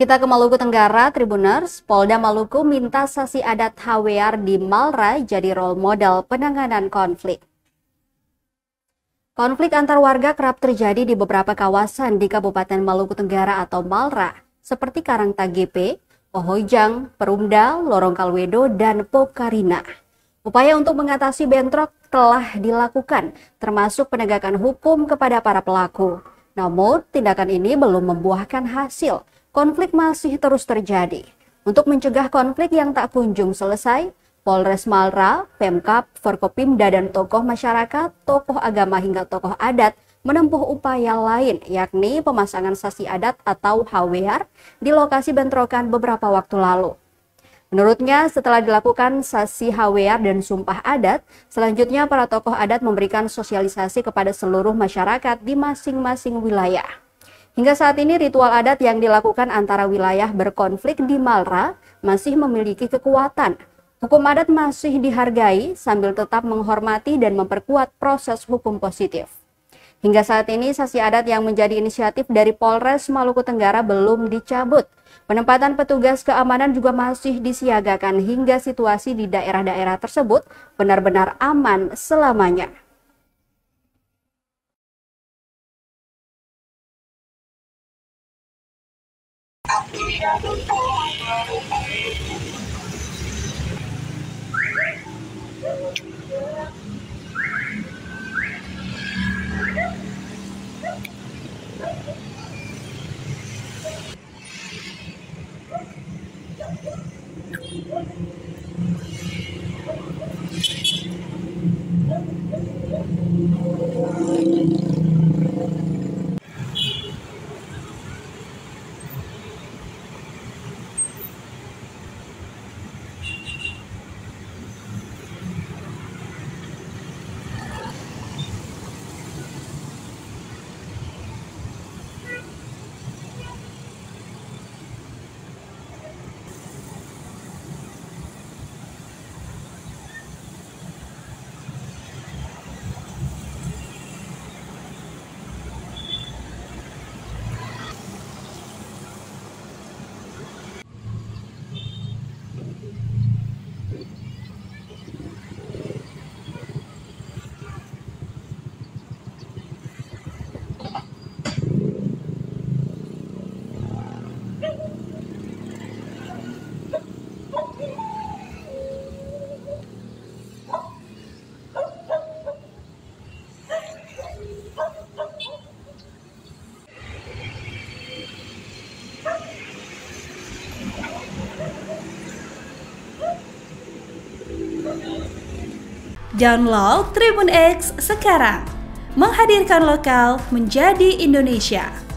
Kita ke Maluku Tenggara, Tribuners. Polda Maluku minta sasi adat HWR di Malra jadi role model penanganan konflik. Konflik antar warga kerap terjadi di beberapa kawasan di Kabupaten Maluku Tenggara atau Malra, seperti Karangtagepe, Pohojang, Perumda, Lorong Kalwedo, dan Pokarina. Upaya untuk mengatasi bentrok telah dilakukan, termasuk penegakan hukum kepada para pelaku. Namun, tindakan ini belum membuahkan hasil. Konflik masih terus terjadi. Untuk mencegah konflik yang tak kunjung selesai, Polres Malra, Pemkab, Forkopimda, dan tokoh masyarakat, tokoh agama hingga tokoh adat menempuh upaya lain, yakni pemasangan sasi adat atau HWR di lokasi bentrokan beberapa waktu lalu. Menurutnya, setelah dilakukan sasi HWR dan sumpah adat, selanjutnya para tokoh adat memberikan sosialisasi kepada seluruh masyarakat di masing-masing wilayah. Hingga saat ini ritual adat yang dilakukan antara wilayah berkonflik di Malra masih memiliki kekuatan. Hukum adat masih dihargai sambil tetap menghormati dan memperkuat proses hukum positif. Hingga saat ini sasi adat yang menjadi inisiatif dari Polres Maluku Tenggara belum dicabut. Penempatan petugas keamanan juga masih disiagakan hingga situasi di daerah-daerah tersebut benar-benar aman selamanya. Download Tribun X sekarang, menghadirkan lokal menjadi Indonesia.